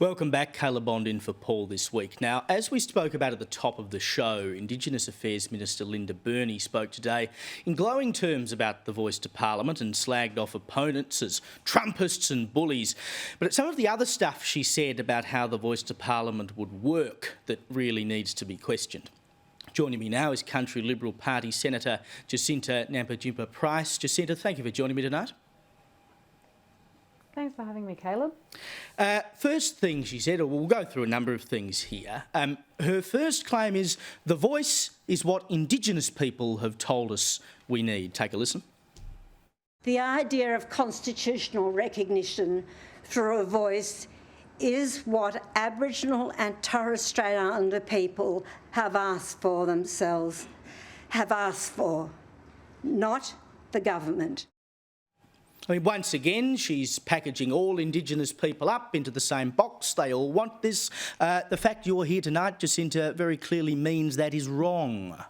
Welcome back. Caleb Bond in for Paul this week. Now, as we spoke about at the top of the show, Indigenous Affairs Minister Minister Burney spoke today in glowing terms about the voice to Parliament and slagged off opponents as Trumpists and bullies. But it's some of the other stuff she said about how the voice to Parliament would work that really needs to be questioned. Joining me now is Country Liberal Party Senator Jacinta Nampijinpa Price. Jacinta, thank you for joining me tonight. Thanks for having me, Caleb. First thing she said, or we'll go through a number of things here. Her first claim is the voice is what Indigenous people have told us we need. Take a listen. The idea of constitutional recognition through a voice is what Aboriginal and Torres Strait Islander people have asked for themselves, not the government. I mean, once again, she's packaging all Indigenous people up into the same box. They all want this. The fact you're here tonight, Jacinta, very clearly means that is wrong.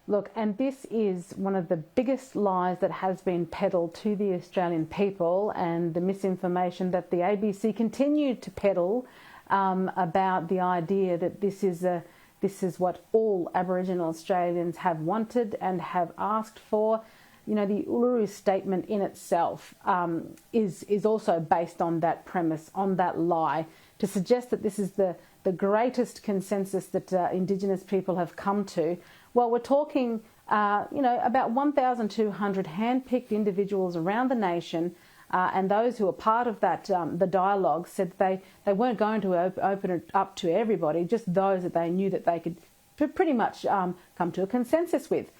Look, and this is one of the biggest lies that has been peddled to the Australian people, and the misinformation that the ABC continued to peddle about the idea that this is what all Aboriginal Australians have wanted and have asked for. You know, the Uluru Statement in itself is also based on that premise, on that lie, to suggest that this is the greatest consensus that Indigenous people have come to. Well, we're talking, about 1,200 hand-picked individuals around the nation, and those who are part of that, the dialogue, said they weren't going to open it up to everybody, just those that they knew that they could pretty much come to a consensus with.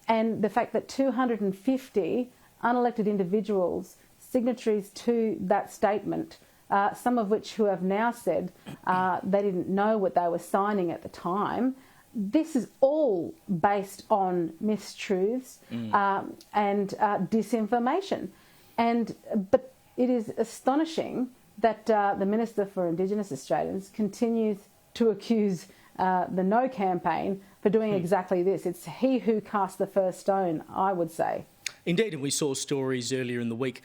And the fact that 250 unelected individuals, signatories to that statement, some of which who have now said they didn't know what they were signing at the time, this is all based on mistruths and disinformation. But it is astonishing that the Minister for Indigenous Australians continues to accuse the No campaign for doing exactly this. It's he who cast the first stone, I would say. Indeed, and we saw stories earlier in the week,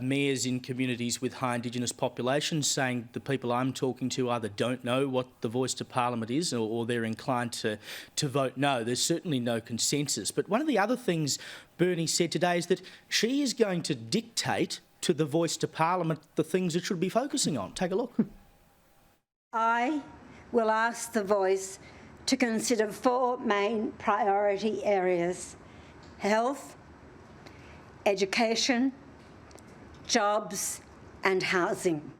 mayors in communities with high Indigenous populations saying the people I'm talking to either don't know what the voice to Parliament is or they're inclined to vote no. There's certainly no consensus. But one of the other things Burney said today is that she is going to dictate to the voice to Parliament the things it should be focusing on. Take a look. I will ask the voice to consider 4 main priority areas: health, education, jobs and housing.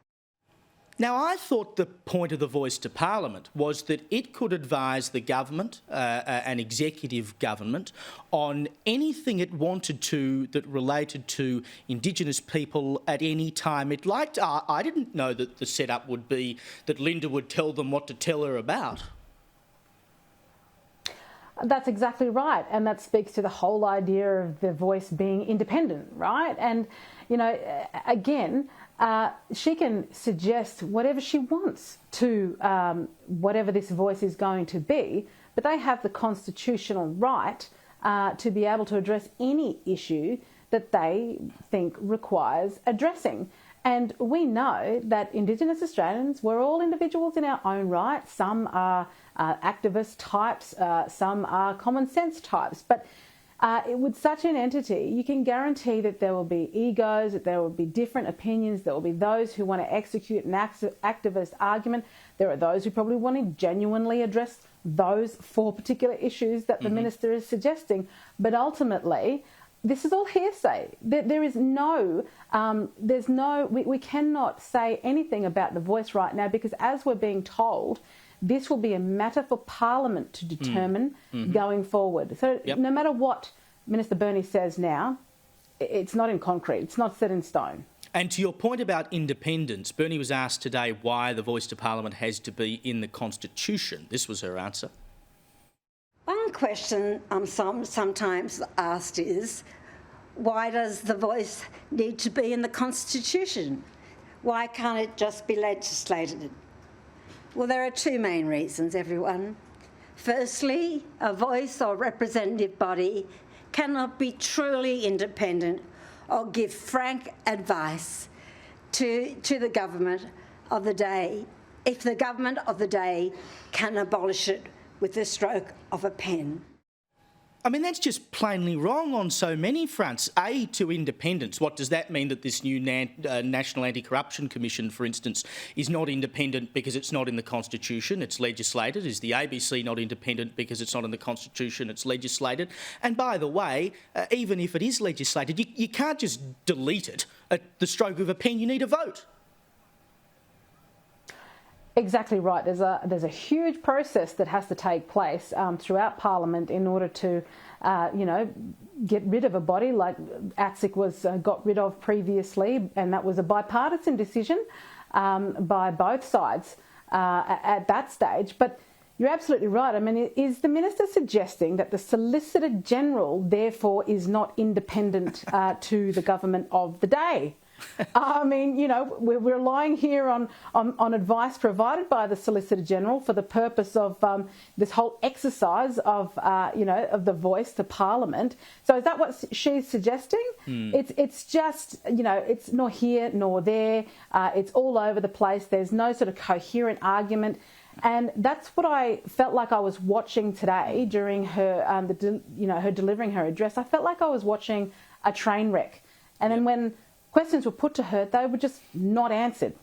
Now, I thought the point of the voice to Parliament was that it could advise the government, an executive government, on anything it wanted to that related to Indigenous people at any time it liked. I didn't know that the setup would be that Linda would tell them what to tell her about. That's exactly right, and that speaks to the whole idea of the voice being independent, right? And, again, she can suggest whatever she wants to whatever this voice is going to be, but they have the constitutional right to be able to address any issue that they think requires addressing. And we know that Indigenous Australians, we're all individuals in our own right. Some are activist types, some are common sense types. But with such an entity, you can guarantee that there will be egos, that there will be different opinions, there will be those who want to execute an activist argument. There are those who probably want to genuinely address those 4 particular issues that the minister is suggesting. But ultimately, this is all hearsay. There is no, we cannot say anything about the voice right now because, as we're being told, this will be a matter for Parliament to determine going forward. So no matter what Minister Burney says now, it's not in concrete. It's not set in stone. And to your point about independence, Burney was asked today why the voice to Parliament has to be in the Constitution. This was her answer. One question I'm sometimes asked is, why does the voice need to be in the Constitution? Why can't it just be legislated? Well, there are 2 main reasons, everyone. Firstly, a voice or representative body cannot be truly independent or give frank advice to the government of the day, if the government of the day can abolish it with the stroke of a pen. I mean, that's just plainly wrong on so many fronts. A, to independence. What does that mean that this new National Anti-Corruption Commission, for instance, is not independent because it's not in the Constitution, it's legislated? Is the ABC not independent because it's not in the Constitution, it's legislated? And by the way, even if it is legislated, you can't just delete it at the stroke of a pen. You need a vote. Exactly right. There's a huge process that has to take place throughout Parliament in order to, get rid of a body like ATSIC was got rid of previously, and that was a bipartisan decision by both sides at that stage. But you're absolutely right. I mean, is the Minister suggesting that the Solicitor General therefore is not independent to the government of the day? I mean, we're relying here on advice provided by the Solicitor General for the purpose of this whole exercise of, of the voice to Parliament. So is that what she's suggesting? It's just, it's not here nor there. It's all over the place. There's no sort of coherent argument. And that's what I felt like I was watching today during her, her delivering her address. I felt like I was watching a train wreck. And then when questions were put to her, they were just not answered.